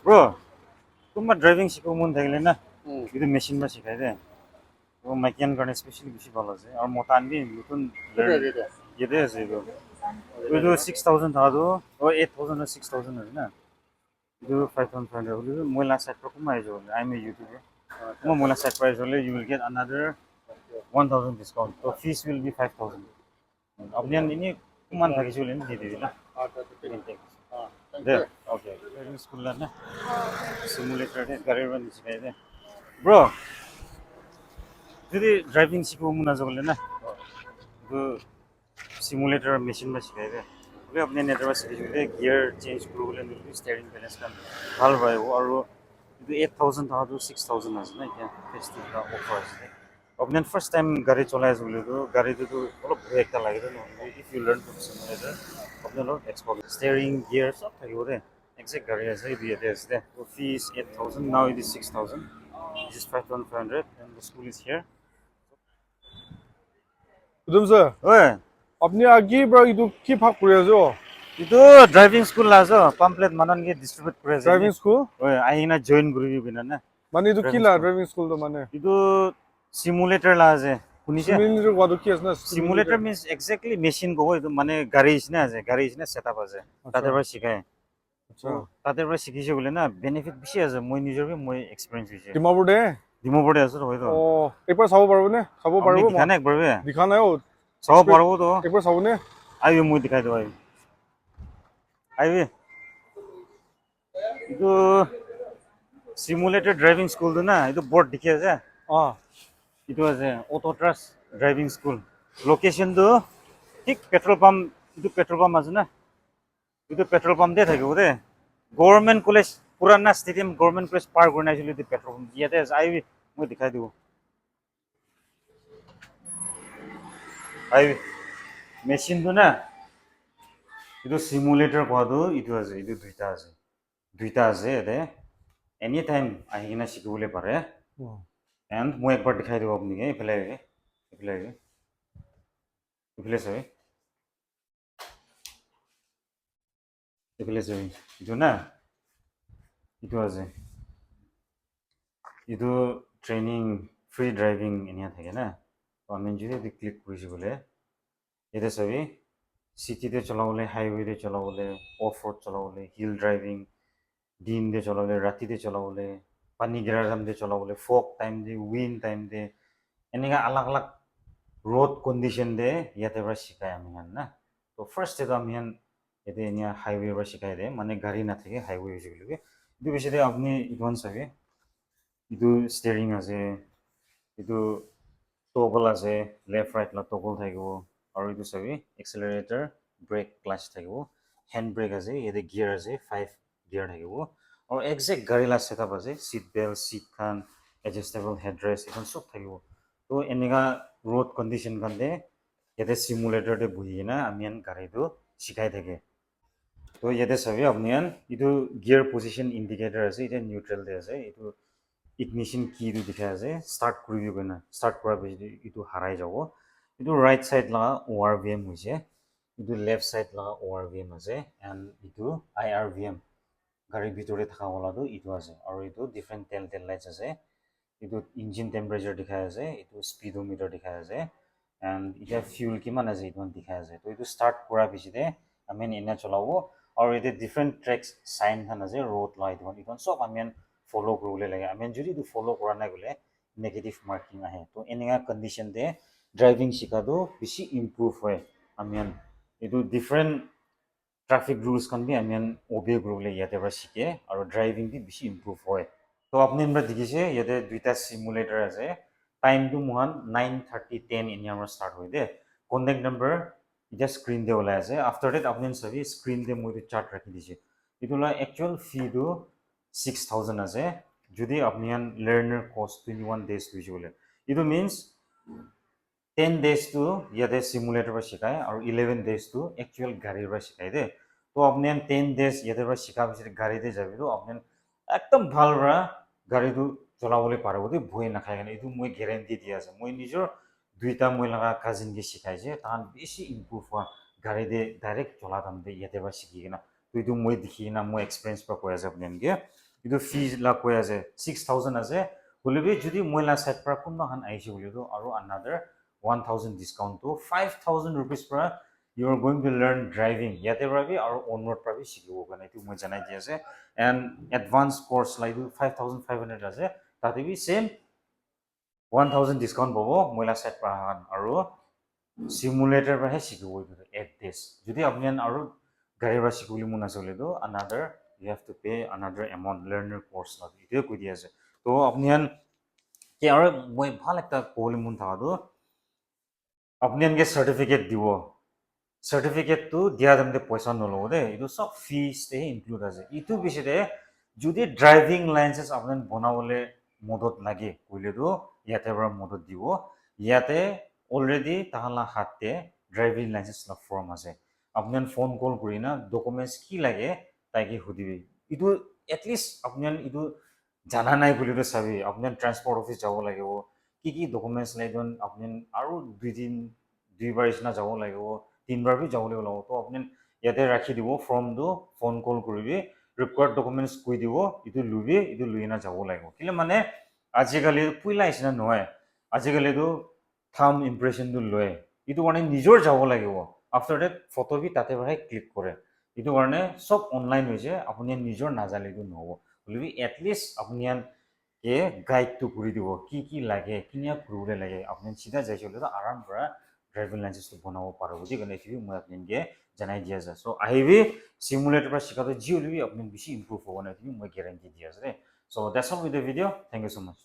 Bro, तुम्हारा driving सीखो मन थाकिले ना Mm. ಇದು ಮೆಷಿನ್ ಬಾ ಸಿखाइ दे वो मैकेनिक गर्ने स्पेशली बेसी ভাল আছে और मोटान भी नতুन Good लर्न idea. येदे আছে ಇದು 6000 थादो or 8000 or 6000 है ना ಇದು 5500 होली मोला साइड पर कुमा आइजो I am a YouTuber mo mola side price होले you will get another 1000 discount so fees will be 5000 अपने ini कुमान थाकिसो ले नि दिदि ना Thank there you. okay driving school ना सिमुलेटर दे गाडी रन सिकाइ दे bro যদি ড্রাইভিং শিখব মন আছে বলে না তো সিমুলেটর মেশিন বা শিখাই দে বলে আপনি নেটওয়ার্ক শিখি বলে গিয়ার চেঞ্জ করব বলে নিলে স্টিয়ারিং ব্যালেন্স কাম ভাল হয় আর ಇದು 8000 था तो 6000 আছে না क्या फेस्टिव का ऑफर আছে আপনি ফার্স্ট টাইম গাড়ি চলাই আছে বলে তো গাড়ি তো অলপ ভয় একটা লাগে তো if you learn from simulator আপনি অলপ এক্সপার্ট স্টিয়ারিং গিয়ার সব থাকিব দে এক্সাক্ট গাড়ি আছে দিয়ে আছে দে তো ফিস 8000 now it is 6000 this is 5500 and the school is here Udumsa, ওই apni agi bro itu ki phak kure ajo? itu driving school lazo pamphlet manan ge distribute করে আছে Driving school? ওই আইনা জয়েন করিবি বিনা না Mane itu ki Driving la school. driving school to mane? itu simulator la আছে শুনিছে Simulator wadu ki asna? simulator means exactly machine go itu মানে গাড়ি ইসনা আছে গাড়ি ইসনা সেটআপ আছে তাদের পৰা শিখায় Acha. তাদেৰ পৰা শিকিছে বলে না বেনিফিট বেছি আছে মই নিজৰ মই এক্সপেৰিয়েন্স হৈছে Dimapur de? ডিমোবৰে আছে হয়তো Oh, ekbar sabo parbo ne? Sabo আপনি parbo দিখা ma? না একবাৰ বে Dikha na yo. সব পারবো তো Ekbar sabo ne? আইবি মই দেখাই দেব IB itu simulated driving school tu na itu board dikhi ase Ah. itu ase auto trust driving school location tu ঠিক petrol pump itu petrol pump আছে না itu petrol pump দিয়ে থাকিব দে government college পুরানা stadium government college পার কৰি নাইছিল itu petrol pump ইয়াতে IB মই দেখাই দিব আইবি মেশিন tu না itu simulator কোৱাটো itu আছে itu দুইটা আছে এতে এনি টাইম আহি কিনে শিকিবলৈ পাৰে এণ্ড মই একবাৰ দেখাই দিব আপুনি এইফালে চাবি এইটো না এইটো আছে এইটো ট্ৰেইনিং ফ্ৰী ড্ৰাইভিং এনেকুৱা থাকে না আমি যদি এইটো ক্লিক কৰিছোঁ বোলে ইয়াতে চাবি চিটিতে চলাবলৈ হাইৱেতে চলাবলৈ অফ ৰোড চলাবলৈ হিল ড্ৰাইভিং दिन दे चलावले राति दे चलावले पानी गिरा टाइम दे चलावले फॉग टाइम दे विंड टाइम दे এনেকা अलग अलग रोड कंडीशन दे याते बरा शिकाय আমি না তো ফার্স্ট এটা আমি এতে এনিয়া হাইওয়ে বরা শিকাই দে মানে গাড়ি না থাকে হাইওয়ে হইছে বলি ಇದು বিশেষে আপনি ইগন চাবে ಇದು স্টিয়ারিং আছে ಇದು টগল আছে লেফট রাইট লা টগল থাকিব আৰু ಇದು চাবি এক্সেলাৰেটৰ ব্ৰেক ক্লাচ থাকিব হ্যান্ড ব্ৰেক আছে এতে গিয়াৰ আছে 5 গিয়াৰ থাকিব আৰু এক্সাক্ট গাড়ী লা সেটআপ আছে সিট বেল্ট সিট খান এডজাস্টেবল হেডৰেষ্ট এখন সব থাকিব তো এনেকা रोड कंडीशन কান্দে ইয়াতে সিমুলেটর দে বহি না আমি গাড়ীটো শিকাই থাকে তো ইয়াতে চাবি আপনি ইটো গিয়ার পজিশন ইন্ডিকেটর আছে এটা নিউট্রাল দে আছে ইটো ইগনিশন কি তো দেখা আছে স্টার্ট করিবি কইনা স্টার্ট করার পিছত ইটো হারাই যাব ইটো রাইট সাইড লাগা ওআরভিএম হইছে ইটো লেফট সাইড লাগা ওআরভিএম আছে এন্ড ইটো আইআরভিএম গাড়ির ভিতরে থাকা ওলাটো ইটো আছে আৰু ইটো ডিফারেন্ট টেল লাইটস আছে ইটো ইঞ্জিন টেম্পারেচার দেখাই আছে ইটো স্পিডোমিটার দেখাই আছে এন্ড এটা ফিউল কিমান আছে ইটো দেখাই আছে তো ইটো স্টার্ট করার পিছতে আমি এনে চলাব আৰু এটা ডিফাৰেন্ট ট্ৰ্যাকস সাইন খান আছে ৰোড লাইট ইটো সব আমি ফলো কৰিবলৈ লাগে আমি যদি ইটো ফলো কৰা নাই গলে নেগেটিভ মাৰ্কিং আহে তো এনেকা কন্ডিশন দে ড্ৰাইভিং শিকাটো বেছি ইমপ্ৰুভ হয় আমি ইটো ডিফাৰেন্ট ট্ৰাফিক ৰুলস খান বি আমি ওবে কৰিবলৈ ইয়াতে পৰা শিকে আৰু ড্ৰাইভিং বি বেছি ইমপ্ৰুভ হয় তো আপনি আমরা দেখিছে ইয়াতে দুইটা সিমুলেটর আছে টাইম টু মহান 9:30 10 এনি আমরা স্টার্ট হই দে কন্টাক্ট নাম্বার এটা স্ক্রিন দে ওলাই আছে আফটার দ্যাট আপনি সবই স্ক্রিন দে মই চার্ট রাখি দিছে ইটোলা অ্যাকচুয়াল ফি দো 6000 আছে যদি আপনি লার্নার কোর্স 21 ডেজ হইছে বলে ইটো মিন্স 10 ডেজ টু ইয়াতে সিমুলেটর পৰা শিকায় আৰু 11 ডেজ টু অ্যাকচুয়াল গাড়ীৰ পৰা শিকায় দে তো আপনি 10 ডেজ ইয়াতে পৰা শিকা পিছত গাড়ীতে যাবি তো আপনি একদম ভাল ৰা গাড়ীটো চলাবলৈ পাৰিব দেই ভয় নাখায় কাৰণে এইটো মই গ্যাৰান্টি দি আছে মই নিজৰ দুইটা মই লগা কাজিনকে শিকাইছে তাহান বেছি ইম্প্ৰুভ হোৱা গাড়ীতে ডাইৰেক্ট চলা তামতে ইয়াতে পৰা শিকি কিনা তো এইটো মই দেখি কিনা মই এক্সপিৰিয়েঞ্চ পৰা কৈ আছে আপোনালোকে ইটো ফিজ লা কৈ আছে 6000 আছে বলিবি যদি মইলা সাইড পৰা কোন হান আইছে বলিতো আৰু another 1000 ডিসকাউন্ট তো 5000 rupees পৰা you are going to learn driving ইয়াতে পাবি আৰু onward পাবি শিকিব কাৰণে এটো মই জানাই দি আছে and advanced course লাইটো 5500 আছে তাতে বি same 1000 ডিসকাউন্ট পাব মইলা সাইড পৰা হান আৰু simulator পৰা শিকিব এইটো 8 days যদি আপুনি আৰু গাড়ী পৰা শিকিবলৈ মন আছে বলিতো another you have to pay another amount learner course লাগে এটো কৈ দি আছে তো আপুনি কি আৰু মই ভাল একটা ক'বলৈ মন থাকাটো আপুনি এনেকে সাৰ্টিফিকেট দিব সাৰ্টিফিকেটটো দিয়া দামতে পইচা নলব দে এইটো সব ফিজতে ইনক্লুড আছে ইটো বিশেষে যদি ড্ৰাইভিং লাইসেন্স আপোনাক বনাবলৈ মদত লাগে কইলেতো ইয়াতে পৰা মদত দিব ইয়াতে অলৰেডি তাহলা হাতে ড্ৰাইভিং লাইসেন্স লা ফৰ্ম আছে আপুনি ফোন কল কৰি না ডকুমেন্টস কি লাগে তাইকে সুধিবি ইটো এটলিষ্ট আপুনি ইটো জানা নাই বুলিতো চাবি আপুনি ট্ৰান্সপোৰ্ট অফিস যাব লাগিব কি ডকুমেন্টস লাগিব আপুনি আৰু দুইবাৰ ইছনা যাব লাগিব তিনবাৰ বি যাব লাগিব তো আপুনি ইয়াতে ৰাখি দিব ফৰ্মটো ফোন কল কৰিবি ৰিকোয়াৰ্ড ডকুমেন্টস কৈ দিব ইটো লুবি ইটো লুইনা যাব লাগিব কিলে মানে আজিকালি পুইলা ইছনা নহয় আজিকালিতো থাম ইমপ্ৰেশনটো লয় ইটো কাৰণে নিজৰ যাব লাগিব আফটাৰ দ্যাট ফটো বি তাতে পৰাই ক্লিক কৰে ইটো কাৰণে সব অনলাইন হৈছে আপুনি নিজৰ নাজালিটো নহব বলিবি এটলিষ্ট আপুনি কে গাইডটো কৰি দিব কি লাগে কিনিয়া কৰিবলৈ লাগে আপুনি চিধা যাইছিলে তো আৰাম পৰা ড্ৰাইভিং লাইসেন্সটো বনাব পাৰো বুজি গলে এটি মই আপোনাক জানাই দিয়া আছে সো আহিবি সিমুলেটৰ পৰা শিকাটো জি হলিবি আপুনি বেছি ইমপ্ৰুভ হ'ব না মই গ্যাৰান্টি দি আছো দে so that's all with the video thank you so mass